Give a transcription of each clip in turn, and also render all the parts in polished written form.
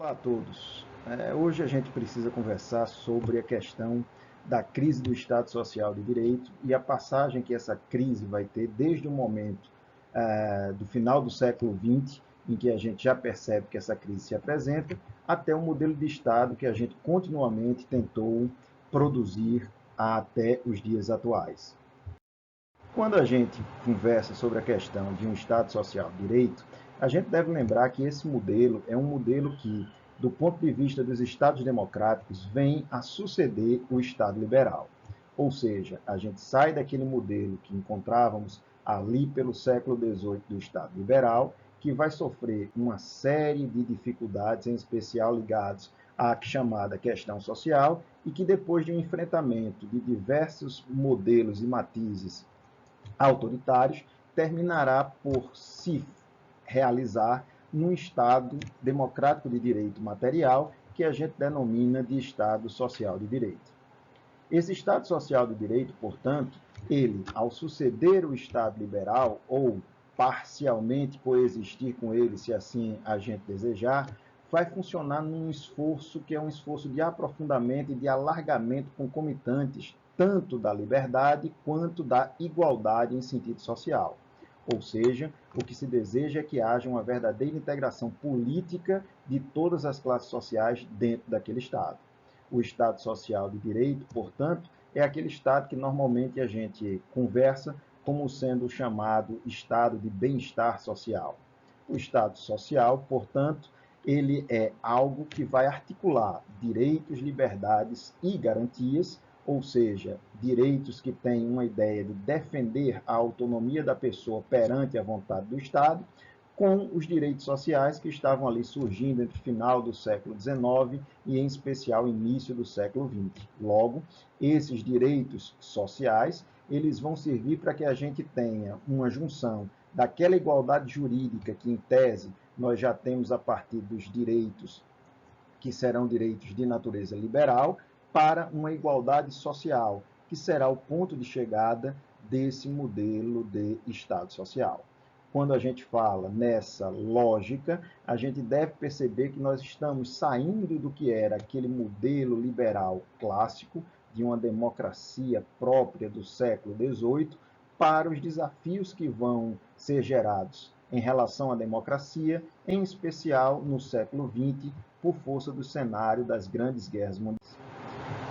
Olá a todos. Hoje a gente precisa conversar sobre a questão da crise do Estado Social de Direito e a passagem que essa crise vai ter desde o momento do final do século XX, em que a gente já percebe que essa crise se apresenta, até o modelo de Estado que a gente continuamente tentou produzir até os dias atuais. Quando a gente conversa sobre a questão de um Estado Social de Direito, a gente deve lembrar que esse modelo é um modelo que, do ponto de vista dos Estados democráticos, vem a suceder o Estado liberal. Ou seja, a gente sai daquele modelo que encontrávamos ali pelo século XVIII do Estado liberal, que vai sofrer uma série de dificuldades, em especial ligados à chamada questão social, e que depois de um enfrentamento de diversos modelos e matizes autoritários, terminará por se realizar num Estado democrático de direito material, que a gente denomina de Estado Social de Direito. Esse Estado Social de Direito, portanto, ele, ao suceder o Estado liberal, ou parcialmente coexistir com ele, se assim a gente desejar, vai funcionar num esforço que é um esforço de aprofundamento e de alargamento concomitantes, tanto da liberdade quanto da igualdade em sentido social. Ou seja, o que se deseja é que haja uma verdadeira integração política de todas as classes sociais dentro daquele Estado. O Estado Social de Direito, portanto, é aquele Estado que normalmente a gente conversa como sendo o chamado Estado de bem-estar social. O Estado Social, portanto, ele é algo que vai articular direitos, liberdades e garantias, ou seja, direitos que têm uma ideia de defender a autonomia da pessoa perante a vontade do Estado, com os direitos sociais que estavam ali surgindo entre o final do século XIX e, em especial, início do século XX. Logo, esses direitos sociais, eles vão servir para que a gente tenha uma junção daquela igualdade jurídica que, em tese, nós já temos a partir dos direitos que serão direitos de natureza liberal, para uma igualdade social, que será o ponto de chegada desse modelo de Estado social. Quando a gente fala nessa lógica, a gente deve perceber que nós estamos saindo do que era aquele modelo liberal clássico, de uma democracia própria do século XVIII, para os desafios que vão ser gerados em relação à democracia, em especial no século XX, por força do cenário das grandes guerras mundiais.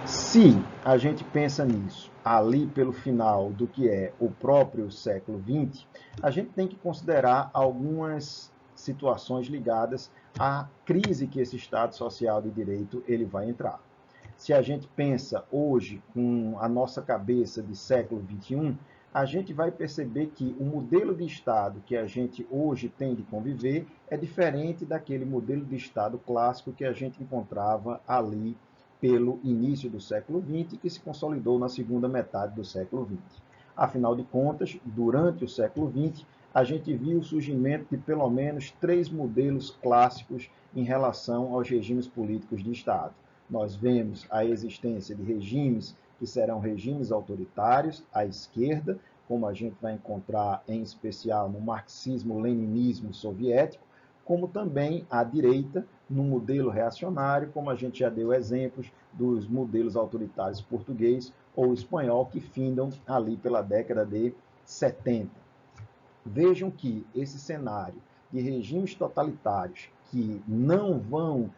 Se a gente pensa nisso ali pelo final do que é o próprio século XX, a gente tem que considerar algumas situações ligadas à crise que esse Estado Social de Direito ele vai entrar. Se a gente pensa hoje com a nossa cabeça de século XXI, a gente vai perceber que o modelo de Estado que a gente hoje tem de conviver é diferente daquele modelo de Estado clássico que a gente encontrava ali pelo início do século XX, que se consolidou na segunda metade do século XX. Afinal de contas, durante o século XX, a gente viu o surgimento de pelo menos três modelos clássicos em relação aos regimes políticos de Estado. Nós vemos a existência de regimes que serão regimes autoritários à esquerda, como a gente vai encontrar em especial no marxismo-leninismo soviético, como também à direita, no modelo reacionário, como a gente já deu exemplos dos modelos autoritários português ou espanhol, que findam ali pela década de 70. Vejam que esse cenário de regimes totalitários que não vão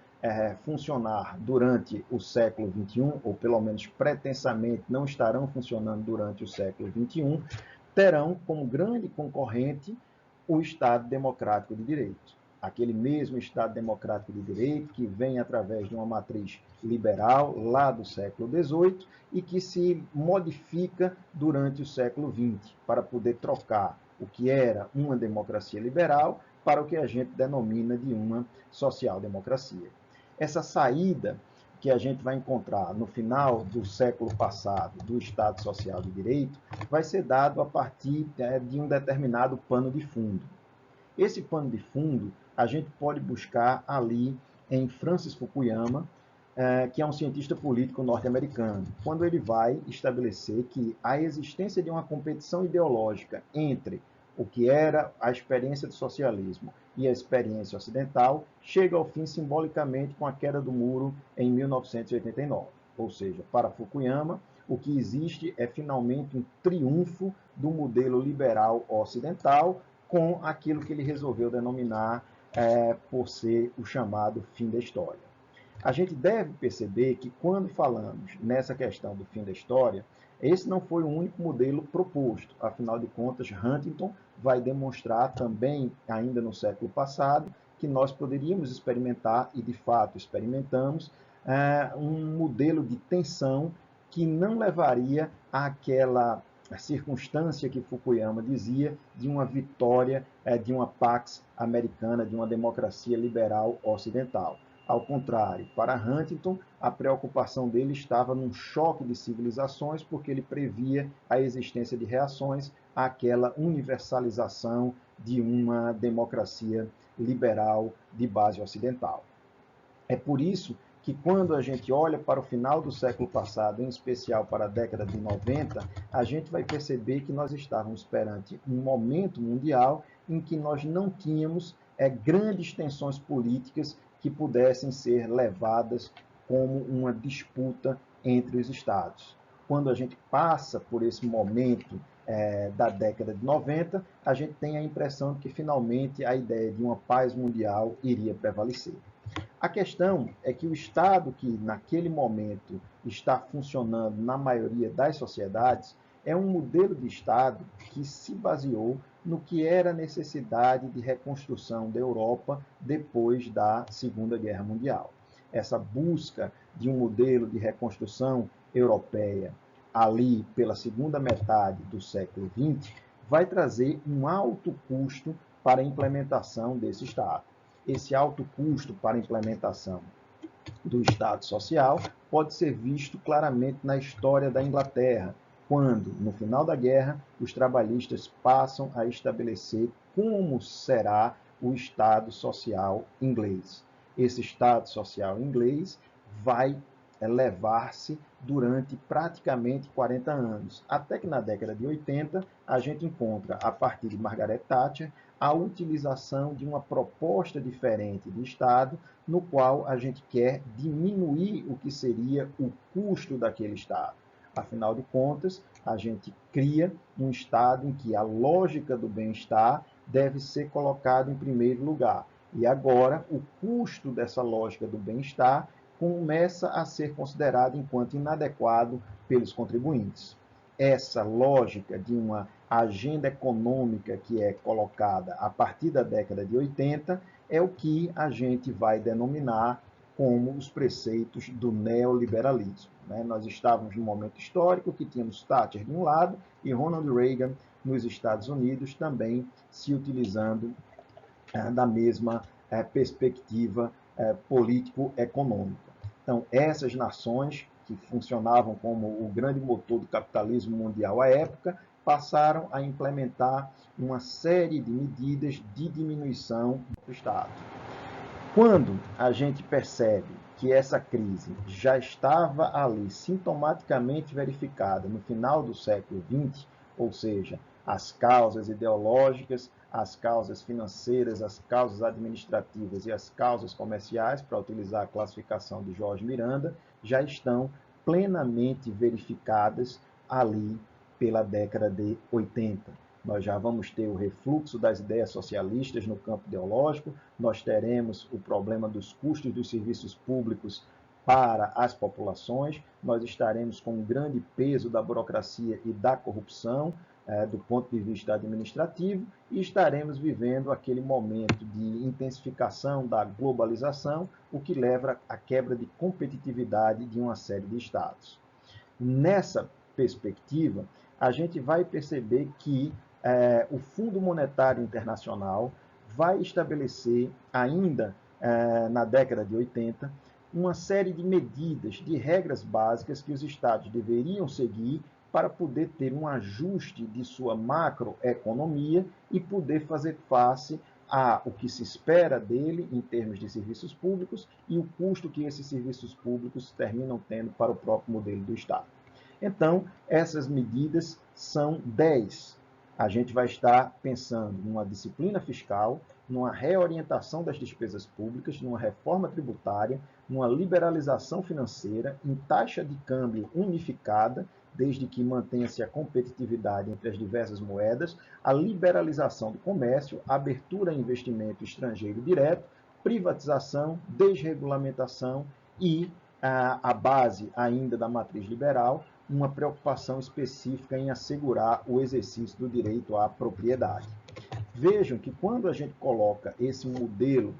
funcionar durante o século XXI, ou pelo menos pretensamente não estarão funcionando durante o século XXI, terão como grande concorrente o Estado Democrático de Direito. Aquele mesmo Estado Democrático de Direito que vem através de uma matriz liberal lá do século XVIII e que se modifica durante o século XX para poder trocar o que era uma democracia liberal para o que a gente denomina de uma social-democracia. Essa saída que a gente vai encontrar no final do século passado do Estado Social de Direito vai ser dado a partir de um determinado pano de fundo. Esse pano de fundo a gente pode buscar ali em Francis Fukuyama, que é um cientista político norte-americano, quando ele vai estabelecer que a existência de uma competição ideológica entre o que era a experiência do socialismo e a experiência ocidental, chega ao fim simbolicamente com a queda do muro em 1989. Ou seja, para Fukuyama, o que existe é finalmente um triunfo do modelo liberal ocidental com aquilo que ele resolveu denominar por ser o chamado fim da história. A gente deve perceber que quando falamos nessa questão do fim da história, esse não foi o único modelo proposto. Afinal de contas, Huntington vai demonstrar também, ainda no século passado, que nós poderíamos experimentar, e de fato experimentamos, um modelo de tensão que não levaria àquela circunstância que Fukuyama dizia de uma vitória de uma pax americana, de uma democracia liberal ocidental. Ao contrário, para Huntington, a preocupação dele estava num choque de civilizações, porque ele previa a existência de reações àquela universalização de uma democracia liberal de base ocidental. É por isso que quando a gente olha para o final do século passado, em especial para a década de 90, a gente vai perceber que nós estávamos perante um momento mundial em que nós não tínhamos grandes tensões políticas que pudessem ser levadas como uma disputa entre os Estados. Quando a gente passa por esse momento da década de 90, a gente tem a impressão de que finalmente a ideia de uma paz mundial iria prevalecer. A questão é que o Estado que naquele momento está funcionando na maioria das sociedades é um modelo de Estado que se baseou no que era a necessidade de reconstrução da Europa depois da Segunda Guerra Mundial. Essa busca de um modelo de reconstrução europeia ali pela segunda metade do século XX vai trazer um alto custo para a implementação desse Estado. Esse alto custo para a implementação do Estado Social pode ser visto claramente na história da Inglaterra, quando, no final da guerra, os trabalhistas passam a estabelecer como será o Estado Social inglês. Esse Estado Social inglês vai levar-se durante praticamente 40 anos, até que na década de 80 a gente encontra, a partir de Margaret Thatcher, a utilização de uma proposta diferente de Estado, no qual a gente quer diminuir o que seria o custo daquele Estado. Afinal de contas, a gente cria um Estado em que a lógica do bem-estar deve ser colocada em primeiro lugar. E agora, o custo dessa lógica do bem-estar começa a ser considerado enquanto inadequado pelos contribuintes. Essa lógica de uma agenda econômica que é colocada a partir da década de 80 é o que a gente vai denominar como os preceitos do neoliberalismo. Nós estávamos num momento histórico que tínhamos Thatcher de um lado e Ronald Reagan nos Estados Unidos também se utilizando da mesma perspectiva político-econômica. Então, essas nações que funcionavam como o grande motor do capitalismo mundial à época, passaram a implementar uma série de medidas de diminuição do Estado. Quando a gente percebe que essa crise já estava ali sintomaticamente verificada no final do século XX, ou seja, as causas ideológicas, as causas financeiras, as causas administrativas e as causas comerciais, para utilizar a classificação de Jorge Miranda, já estão plenamente verificadas ali pela década de 80. Nós já vamos ter o refluxo das ideias socialistas no campo ideológico, nós teremos o problema dos custos dos serviços públicos para as populações, nós estaremos com um grande peso da burocracia e da corrupção, do ponto de vista administrativo, e estaremos vivendo aquele momento de intensificação da globalização, o que leva à quebra de competitividade de uma série de estados. Nessa perspectiva, a gente vai perceber que o Fundo Monetário Internacional vai estabelecer, ainda na década de 80, uma série de medidas, de regras básicas que os estados deveriam seguir para poder ter um ajuste de sua macroeconomia e poder fazer face o que se espera dele em termos de serviços públicos e o custo que esses serviços públicos terminam tendo para o próprio modelo do Estado. Então, essas medidas são 10. A gente vai estar pensando numa disciplina fiscal, numa reorientação das despesas públicas, numa reforma tributária, numa liberalização financeira, em taxa de câmbio unificada, desde que mantenha-se a competitividade entre as diversas moedas, a liberalização do comércio, abertura a investimento estrangeiro direto, privatização, desregulamentação e a base ainda da matriz liberal, uma preocupação específica em assegurar o exercício do direito à propriedade. Vejam que quando a gente coloca esse modelo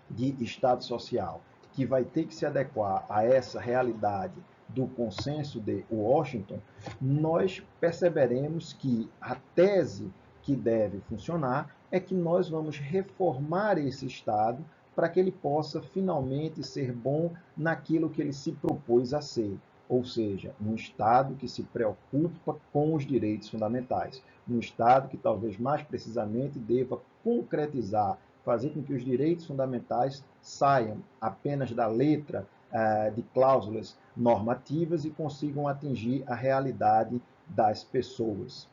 de Estado social, que vai ter que se adequar a essa realidade do consenso de Washington, nós perceberemos que a tese que deve funcionar é que nós vamos reformar esse Estado para que ele possa finalmente ser bom naquilo que ele se propôs a ser, ou seja, um Estado que se preocupa com os direitos fundamentais, um Estado que talvez mais precisamente deva concretizar, fazer com que os direitos fundamentais saiam apenas da letra de cláusulas normativas e consigam atingir a realidade das pessoas.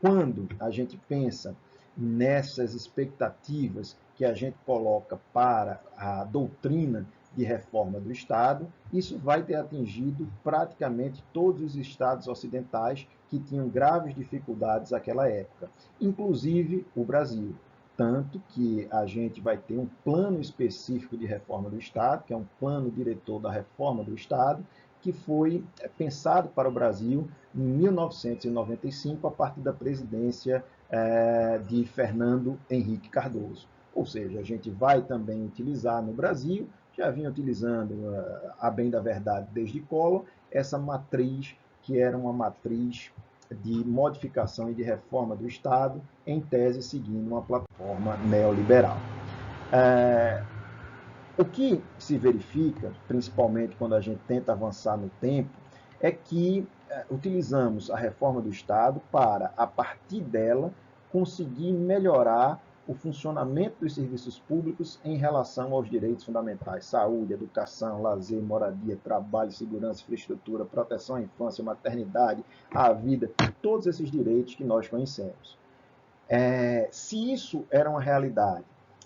Quando a gente pensa nessas expectativas que a gente coloca para a doutrina de reforma do Estado, isso vai ter atingido praticamente todos os estados ocidentais que tinham graves dificuldades naquela época, inclusive o Brasil. Tanto que a gente vai ter um plano específico de reforma do Estado, que é um plano diretor da reforma do Estado, que foi pensado para o Brasil em 1995, a partir da presidência de Fernando Henrique Cardoso. Ou seja, a gente vai também utilizar no Brasil, já vinha utilizando, a bem da verdade, desde Collor, essa matriz, que era uma matriz de modificação e de reforma do Estado, em tese seguindo uma plataforma neoliberal. O que se verifica, principalmente quando a gente tenta avançar no tempo, é que utilizamos a reforma do Estado para, a partir dela, conseguir melhorar o funcionamento dos serviços públicos em relação aos direitos fundamentais: saúde, educação, lazer, moradia, trabalho, segurança, infraestrutura, proteção à infância, maternidade, à vida, todos esses direitos que nós conhecemos. Se isso era uma realidade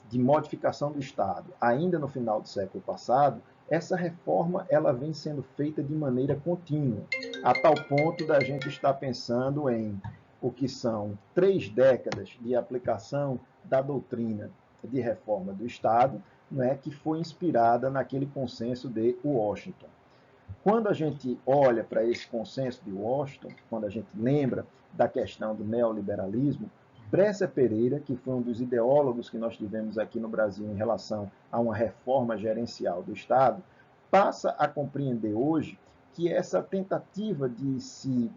de modificação do Estado ainda no final do século passado, essa reforma ela vem sendo feita de maneira contínua, a tal ponto da gente estar pensando em o que são 3 décadas de aplicação da doutrina de reforma do Estado, né, que foi inspirada naquele consenso de Washington. Quando a gente olha para esse consenso de Washington, quando a gente lembra da questão do neoliberalismo, Bresser Pereira, que foi um dos ideólogos que nós tivemos aqui no Brasil em relação a uma reforma gerencial do Estado, passa a compreender hoje que essa tentativa de se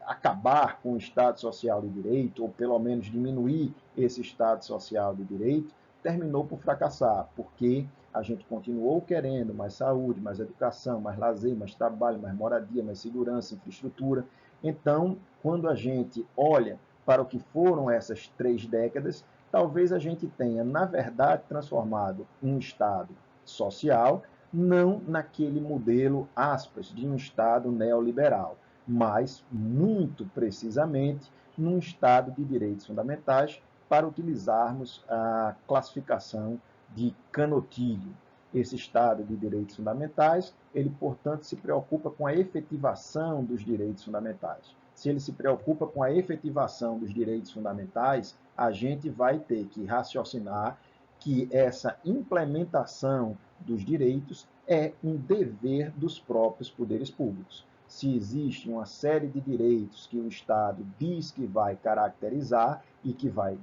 acabar com o Estado Social de Direito, ou pelo menos diminuir esse Estado Social de Direito, terminou por fracassar, porque a gente continuou querendo mais saúde, mais educação, mais lazer, mais trabalho, mais moradia, mais segurança, infraestrutura. Então, quando a gente olha para o que foram essas 3 décadas, talvez a gente tenha, na verdade, transformado um Estado social, não naquele modelo, aspas, de um Estado neoliberal, mas, muito precisamente, num Estado de direitos fundamentais, para utilizarmos a classificação de Canotilho. Esse Estado de direitos fundamentais, ele, portanto, se preocupa com a efetivação dos direitos fundamentais. Se ele se preocupa com a efetivação dos direitos fundamentais, a gente vai ter que raciocinar que essa implementação dos direitos é um dever dos próprios poderes públicos. Se existe uma série de direitos que o Estado diz que vai caracterizar e que vai,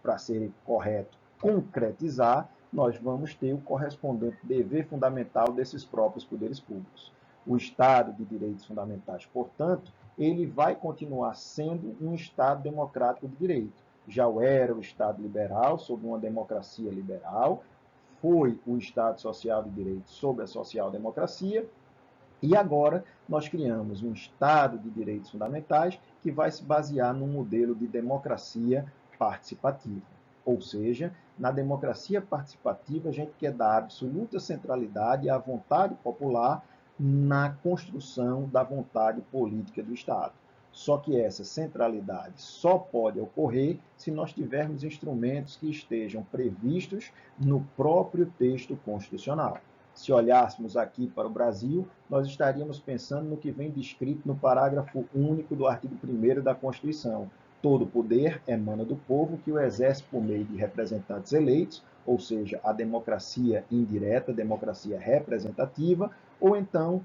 para ser correto, concretizar, nós vamos ter o correspondente dever fundamental desses próprios poderes públicos. O Estado de direitos fundamentais, portanto, ele vai continuar sendo um Estado democrático de direito. Já era o Estado liberal, sob uma democracia liberal, foi o Estado social de direito sob a social-democracia, e agora nós criamos um Estado de direitos fundamentais que vai se basear num modelo de democracia participativa. Ou seja, na democracia participativa, a gente quer dar absoluta centralidade à vontade popular na construção da vontade política do Estado. Só que essa centralidade só pode ocorrer se nós tivermos instrumentos que estejam previstos no próprio texto constitucional. Se olhássemos aqui para o Brasil, nós estaríamos pensando no que vem descrito no parágrafo único do artigo 1º da Constituição. Todo poder emana do povo, que o exerce por meio de representantes eleitos, ou seja, a democracia indireta, a democracia representativa, ou então,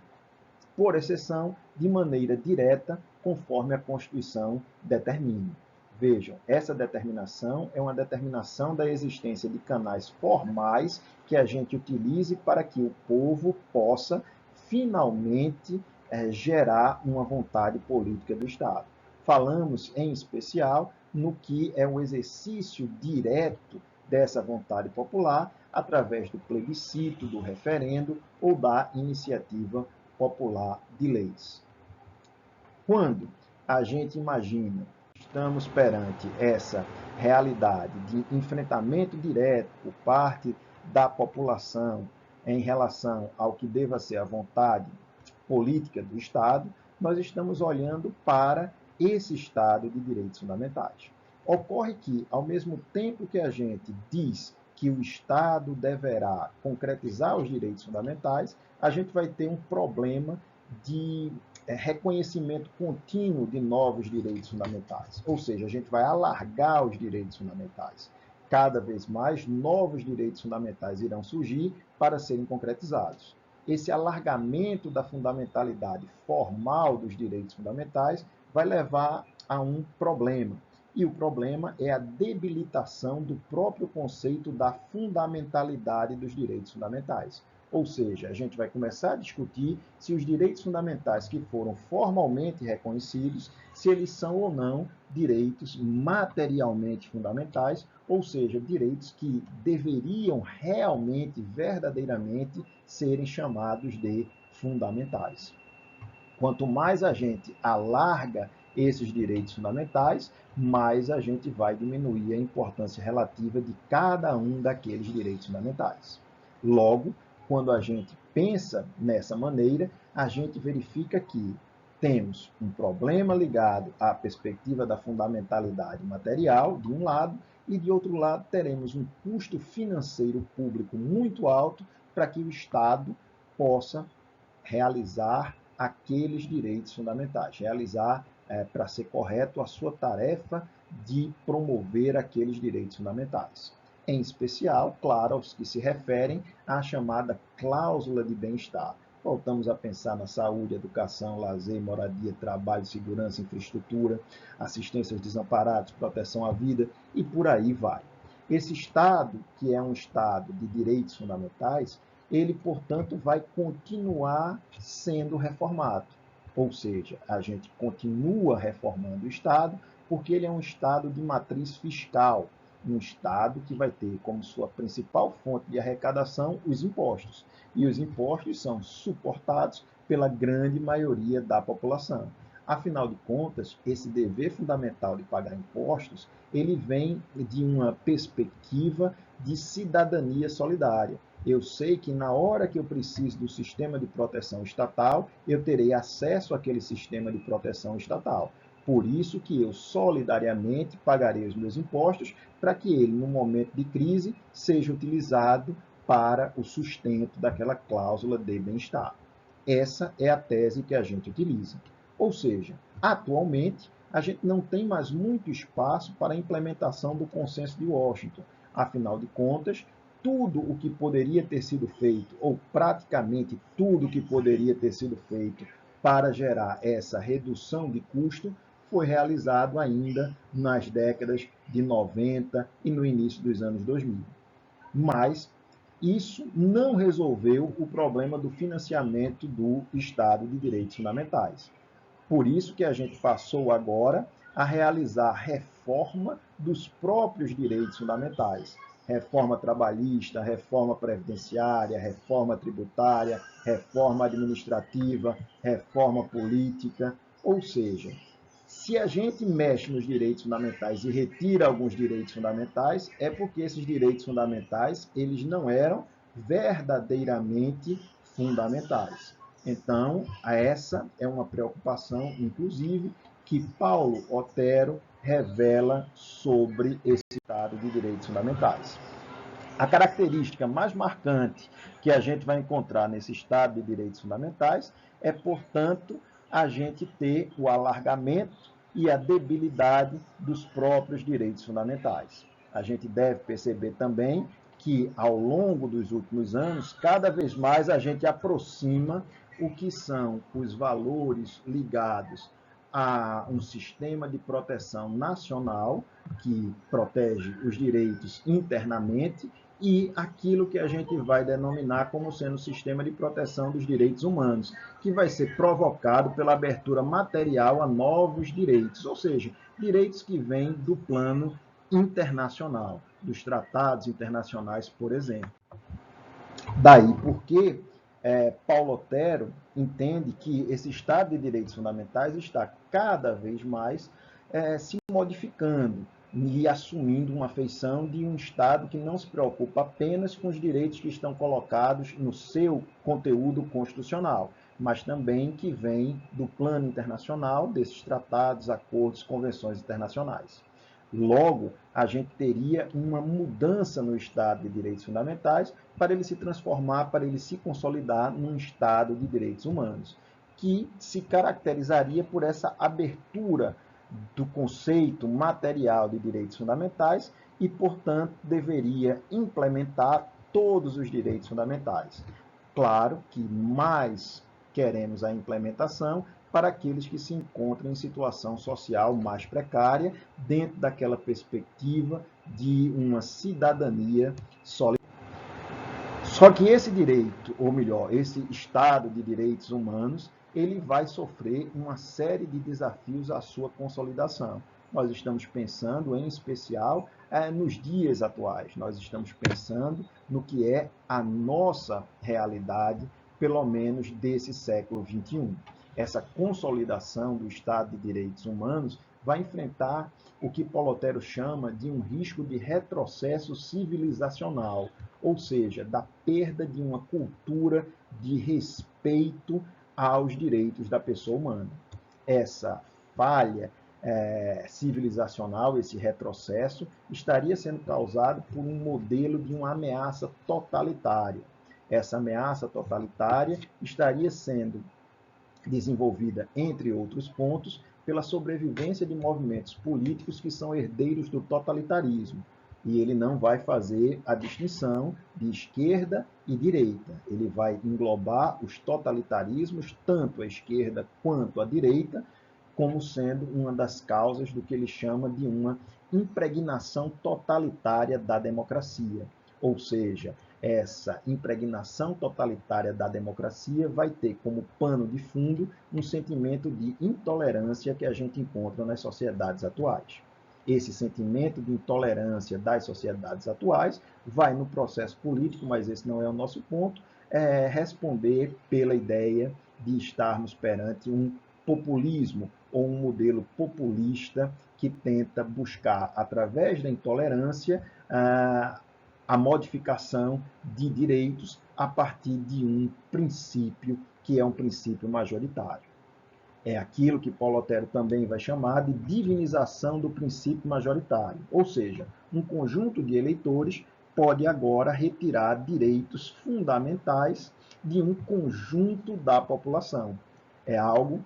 por exceção, de maneira direta, conforme a Constituição determine. Vejam, essa determinação é uma determinação da existência de canais formais que a gente utilize para que o povo possa finalmente gerar uma vontade política do Estado. Falamos, em especial, no que é o exercício direto dessa vontade popular através do plebiscito, do referendo ou da iniciativa popular de leis. Quando a gente imagina que estamos perante essa realidade de enfrentamento direto por parte da população em relação ao que deva ser a vontade política do Estado, nós estamos olhando para esse Estado de direitos fundamentais. Ocorre que, ao mesmo tempo que a gente diz que o Estado deverá concretizar os direitos fundamentais, a gente vai ter um problema de reconhecimento contínuo de novos direitos fundamentais. Ou seja, a gente vai alargar os direitos fundamentais. Cada vez mais, novos direitos fundamentais irão surgir para serem concretizados. Esse alargamento da fundamentalidade formal dos direitos fundamentais vai levar a um problema. E o problema é a debilitação do próprio conceito da fundamentalidade dos direitos fundamentais. Ou seja, a gente vai começar a discutir se os direitos fundamentais que foram formalmente reconhecidos, se eles são ou não direitos materialmente fundamentais, ou seja, direitos que deveriam realmente, verdadeiramente, serem chamados de fundamentais. Quanto mais a gente alarga esses direitos fundamentais, mais a gente vai diminuir a importância relativa de cada um daqueles direitos fundamentais. Logo, quando a gente pensa nessa maneira, a gente verifica que temos um problema ligado à perspectiva da fundamentalidade material, de um lado, e de outro lado teremos um custo financeiro público muito alto para que o Estado possa realizar aqueles direitos fundamentais, realizar, para ser correto, a sua tarefa de promover aqueles direitos fundamentais. Em especial, claro, aos que se referem à chamada cláusula de bem-estar. Voltamos a pensar na saúde, educação, lazer, moradia, trabalho, segurança, infraestrutura, assistência aos desamparados, proteção à vida e por aí vai. Esse Estado, que é um Estado de direitos fundamentais, ele, portanto, vai continuar sendo reformado. Ou seja, a gente continua reformando o Estado porque ele é um Estado de matriz fiscal, um Estado que vai ter como sua principal fonte de arrecadação os impostos. E os impostos são suportados pela grande maioria da população. Afinal de contas, esse dever fundamental de pagar impostos, ele vem de uma perspectiva de cidadania solidária. Eu sei que na hora que eu preciso do sistema de proteção estatal, eu terei acesso àquele sistema de proteção estatal. Por isso que eu solidariamente pagarei os meus impostos para que ele, no momento de crise, seja utilizado para o sustento daquela cláusula de bem-estar. Essa é a tese que a gente utiliza. Ou seja, atualmente, a gente não tem mais muito espaço para a implementação do consenso de Washington. Afinal de contas, tudo o que poderia ter sido feito, ou praticamente tudo o que poderia ter sido feito para gerar essa redução de custo, foi realizado ainda nas décadas de 90 e no início dos anos 2000. Mas isso não resolveu o problema do financiamento do Estado de Direitos Fundamentais. Por isso que a gente passou agora a realizar reforma dos próprios direitos fundamentais. Reforma trabalhista, reforma previdenciária, reforma tributária, reforma administrativa, reforma política. Ou seja, se a gente mexe nos direitos fundamentais e retira alguns direitos fundamentais, é porque esses direitos fundamentais eles não eram verdadeiramente fundamentais. Então, essa é uma preocupação, inclusive, que Paulo Otero revela sobre esse Estado de Direitos Fundamentais. A característica mais marcante que a gente vai encontrar nesse Estado de Direitos Fundamentais é, portanto, a gente ter o alargamento e a debilidade dos próprios direitos fundamentais. A gente deve perceber também que, ao longo dos últimos anos, cada vez mais a gente aproxima o que são os valores ligados a um sistema de proteção nacional que protege os direitos internamente e aquilo que a gente vai denominar como sendo o sistema de proteção dos direitos humanos, que vai ser provocado pela abertura material a novos direitos, ou seja, direitos que vêm do plano internacional, dos tratados internacionais, por exemplo. Daí porque Paulo Otero entende que esse Estado de Direitos Fundamentais está cada vez mais se modificando e assumindo uma feição de um Estado que não se preocupa apenas com os direitos que estão colocados no seu conteúdo constitucional, mas também que vem do plano internacional, desses tratados, acordos, convenções internacionais. Logo, a gente teria uma mudança no Estado de Direitos Fundamentais para ele se transformar, para ele se consolidar num Estado de Direitos Humanos, que se caracterizaria por essa abertura do conceito material de direitos fundamentais e, portanto, deveria implementar todos os direitos fundamentais. Claro que mais queremos a implementação para aqueles que se encontram em situação social mais precária, dentro daquela perspectiva de uma cidadania solidária. Só que esse direito, ou melhor, esse Estado de Direitos Humanos, ele vai sofrer uma série de desafios à sua consolidação. Nós estamos pensando, em especial, nos dias atuais. Nós estamos pensando no que é a nossa realidade, pelo menos desse século XXI. Essa consolidação do Estado de Direitos Humanos vai enfrentar o que Paulo Otero chama de um risco de retrocesso civilizacional, ou seja, da perda de uma cultura de respeito aos direitos da pessoa humana. Essa falha civilizacional, esse retrocesso, estaria sendo causado por um modelo de uma ameaça totalitária. Essa ameaça totalitária estaria sendo desenvolvida, entre outros pontos, pela sobrevivência de movimentos políticos que são herdeiros do totalitarismo. E ele não vai fazer a distinção de esquerda e direita. Ele vai englobar os totalitarismos, tanto a esquerda quanto a direita, como sendo uma das causas do que ele chama de uma impregnação totalitária da democracia. Ou seja, essa impregnação totalitária da democracia vai ter como pano de fundo um sentimento de intolerância que a gente encontra nas sociedades atuais. Esse sentimento de intolerância das sociedades atuais vai no processo político, mas esse não é o nosso ponto, responder pela ideia de estarmos perante um populismo ou um modelo populista que tenta buscar, através da intolerância, a modificação de direitos a partir de um princípio que é um princípio majoritário. É aquilo que Paulo Otero também vai chamar de divinização do princípio majoritário, ou seja, um conjunto de eleitores pode agora retirar direitos fundamentais de um conjunto da população. É algo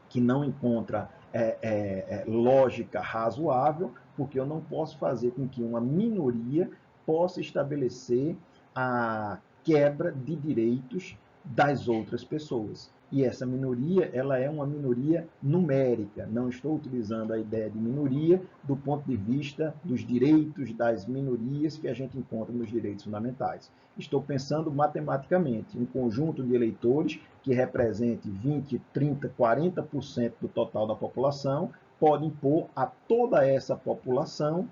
que não encontra lógica razoável, porque eu não posso fazer com que uma minoria possa estabelecer a quebra de direitos das outras pessoas. E essa minoria, ela é uma minoria numérica. Não estou utilizando a ideia de minoria do ponto de vista dos direitos das minorias que a gente encontra nos direitos fundamentais. Estou pensando matematicamente, um conjunto de eleitores que represente 20, 30, 40% do total da população pode impor a toda essa população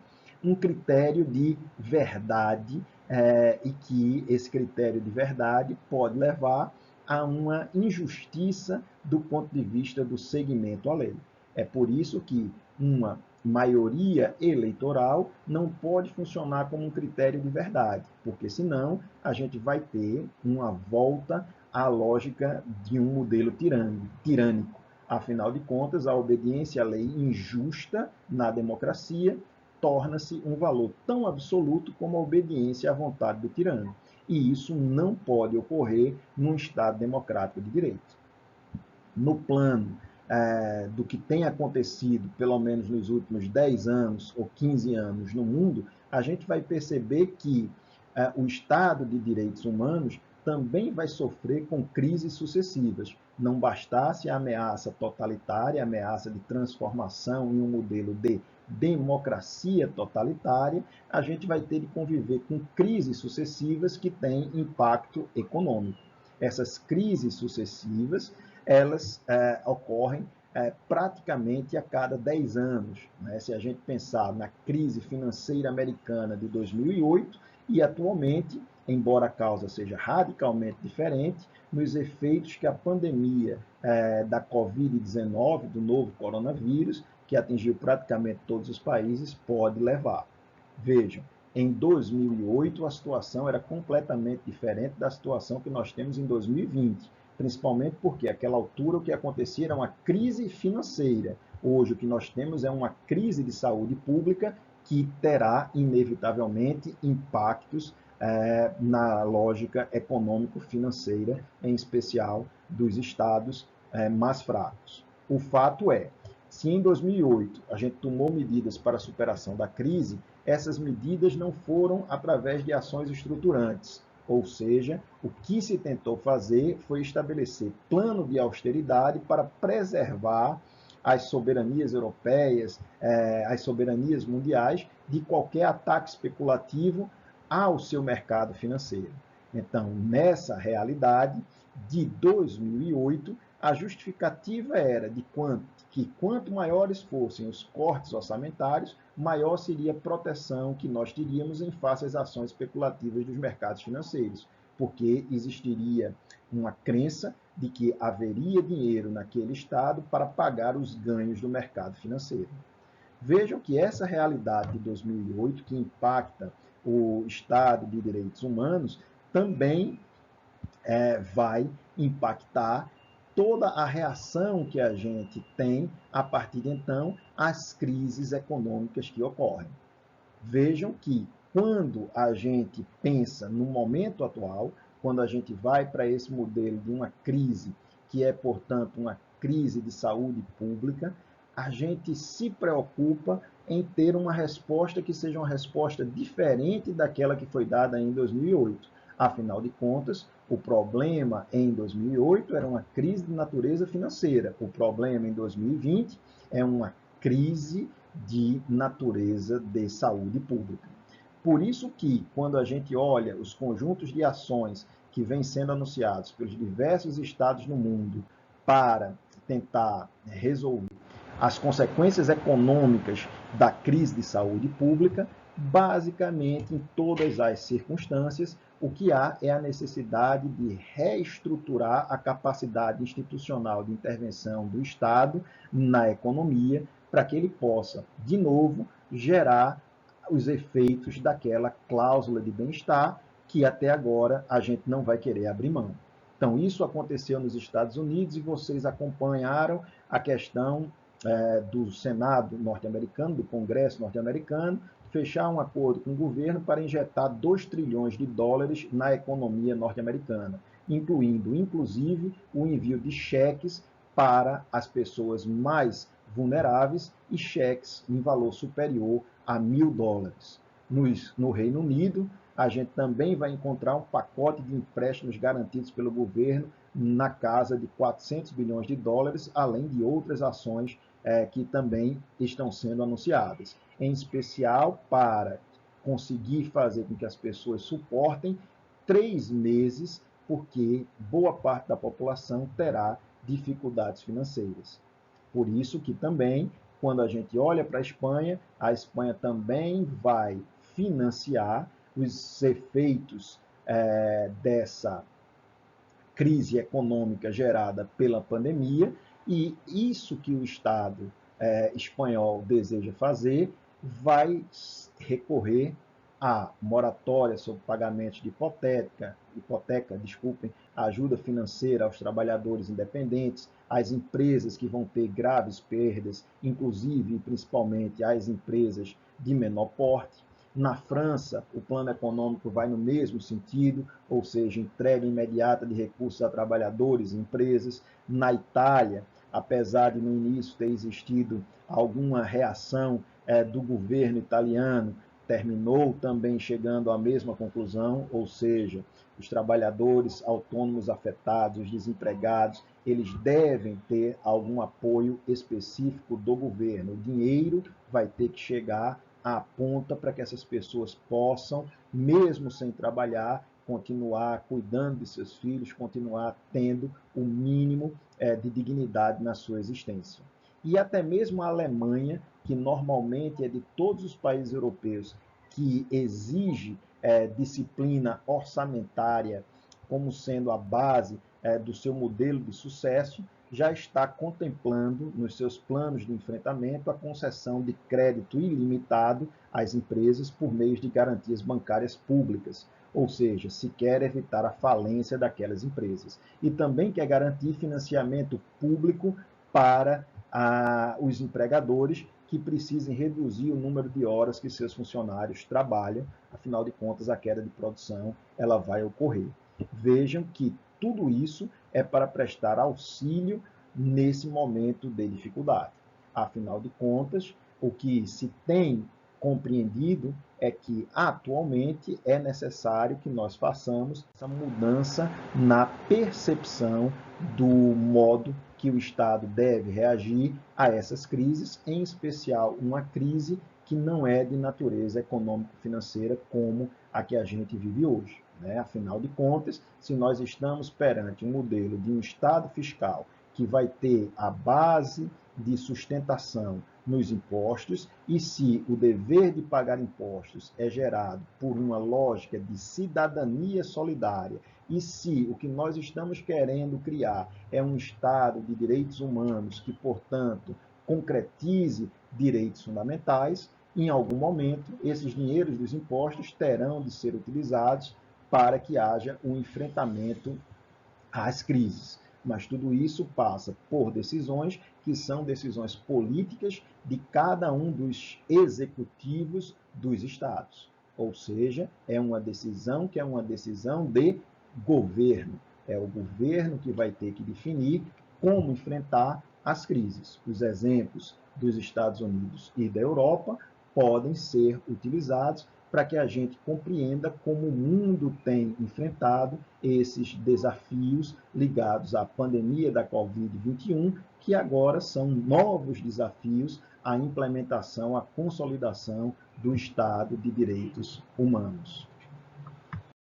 um critério de verdade e que esse critério de verdade pode levar a uma injustiça do ponto de vista do seguimento à lei. É por isso que uma maioria eleitoral não pode funcionar como um critério de verdade, porque senão a gente vai ter uma volta à lógica de um modelo tirânico, Afinal de contas, a obediência à lei injusta na democracia torna-se um valor tão absoluto como a obediência à vontade do tirano. E isso não pode ocorrer num Estado democrático de direito. No plano do que tem acontecido, pelo menos nos últimos 10 anos ou 15 anos no mundo, a gente vai perceber que o Estado de Direitos Humanos também vai sofrer com crises sucessivas. Não bastasse a ameaça totalitária, a ameaça de transformação em um modelo de democracia totalitária, a gente vai ter de conviver com crises sucessivas que têm impacto econômico. Essas crises sucessivas, elas ocorrem praticamente a cada 10 anos. Né? Se a gente pensar na crise financeira americana de 2008 e atualmente, embora a causa seja radicalmente diferente, nos efeitos que a pandemia da Covid-19, do novo coronavírus, que atingiu praticamente todos os países, pode levar. Vejam, em 2008 a situação era completamente diferente da situação que nós temos em 2020, principalmente porque àquela altura o que acontecia era uma crise financeira. Hoje o que nós temos é uma crise de saúde pública que terá inevitavelmente impactos na lógica econômico-financeira, em especial dos estados mais fracos. O fato é, se em 2008 a gente tomou medidas para a superação da crise, essas medidas não foram através de ações estruturantes, ou seja, o que se tentou fazer foi estabelecer plano de austeridade para preservar as soberanias europeias, as soberanias mundiais, de qualquer ataque especulativo ao seu mercado financeiro. Então, nessa realidade de 2008, a justificativa era de que quanto maiores fossem os cortes orçamentários, maior seria a proteção que nós teríamos em face às ações especulativas dos mercados financeiros, porque existiria uma crença de que haveria dinheiro naquele Estado para pagar os ganhos do mercado financeiro. Vejam que essa realidade de 2008, que impacta o Estado de Direitos Humanos, também vai impactar toda a reação que a gente tem a partir de então às crises econômicas que ocorrem. Vejam que quando a gente pensa no momento atual, quando a gente vai para esse modelo de uma crise, que é, portanto, uma crise de saúde pública, a gente se preocupa em ter uma resposta que seja uma resposta diferente daquela que foi dada em 2008. Afinal de contas, o problema em 2008 era uma crise de natureza financeira. O problema em 2020 é uma crise de natureza de saúde pública. Por isso que, quando a gente olha os conjuntos de ações que vêm sendo anunciados pelos diversos estados no mundo para tentar resolver as consequências econômicas da crise de saúde pública, basicamente, em todas as circunstâncias, o que há é a necessidade de reestruturar a capacidade institucional de intervenção do Estado na economia, para que ele possa, de novo, gerar os efeitos daquela cláusula de bem-estar que até agora a gente não vai querer abrir mão. Então, isso aconteceu nos Estados Unidos e vocês acompanharam a questão do Senado norte-americano, do Congresso norte-americano, fechar um acordo com o governo para injetar 2 trilhões de dólares na economia norte-americana, incluindo, inclusive, o envio de cheques para as pessoas mais vulneráveis e cheques em valor superior a $1.000. No Reino Unido, a gente também vai encontrar um pacote de empréstimos garantidos pelo governo na casa de 400 bilhões de dólares, além de outras ações que também estão sendo anunciadas, em especial para conseguir fazer com que as pessoas suportem 3 meses, porque boa parte da população terá dificuldades financeiras. Por isso que também, quando a gente olha para a Espanha também vai financiar os efeitos dessa crise econômica gerada pela pandemia, e isso que o Estado espanhol deseja fazer vai recorrer a moratória sobre pagamentos de hipoteca, a ajuda financeira aos trabalhadores independentes, às empresas que vão ter graves perdas, inclusive e principalmente às empresas de menor porte. Na França, o plano econômico vai no mesmo sentido, ou seja, entrega imediata de recursos a trabalhadores e empresas. Na Itália, apesar de no início ter existido alguma reação do governo italiano, terminou também chegando à mesma conclusão, ou seja, os trabalhadores autônomos afetados, os desempregados, eles devem ter algum apoio específico do governo. O dinheiro vai ter que chegar à ponta para que essas pessoas possam, mesmo sem trabalhar, continuar cuidando de seus filhos, continuar tendo o mínimo de dignidade na sua existência. E até mesmo a Alemanha, que normalmente é de todos os países europeus que exige disciplina orçamentária como sendo a base do seu modelo de sucesso, já está contemplando nos seus planos de enfrentamento a concessão de crédito ilimitado às empresas por meio de garantias bancárias públicas, ou seja, se quer evitar a falência daquelas empresas. E também quer garantir financiamento público para os empregadores que precisem reduzir o número de horas que seus funcionários trabalham, afinal de contas a queda de produção ela vai ocorrer. Vejam que tudo isso é para prestar auxílio nesse momento de dificuldade. Afinal de contas, o que se tem compreendido é que atualmente é necessário que nós façamos essa mudança na percepção do modo que o Estado deve reagir a essas crises, em especial uma crise que não é de natureza econômico-financeira como a que a gente vive hoje. Afinal de contas, se nós estamos perante um modelo de um Estado fiscal que vai ter a base de sustentação nos impostos, e se o dever de pagar impostos é gerado por uma lógica de cidadania solidária, e se o que nós estamos querendo criar é um Estado de direitos humanos que, portanto, concretize direitos fundamentais, em algum momento, esses dinheiros dos impostos terão de ser utilizados para que haja um enfrentamento às crises. Mas tudo isso passa por decisões que são decisões políticas de cada um dos executivos dos estados. Ou seja, é uma decisão que é uma decisão de governo. É o governo que vai ter que definir como enfrentar as crises. Os exemplos dos Estados Unidos e da Europa podem ser utilizados para que a gente compreenda como o mundo tem enfrentado esses desafios ligados à pandemia da Covid-21, que agora são novos desafios à implementação, à consolidação do Estado de Direitos Humanos.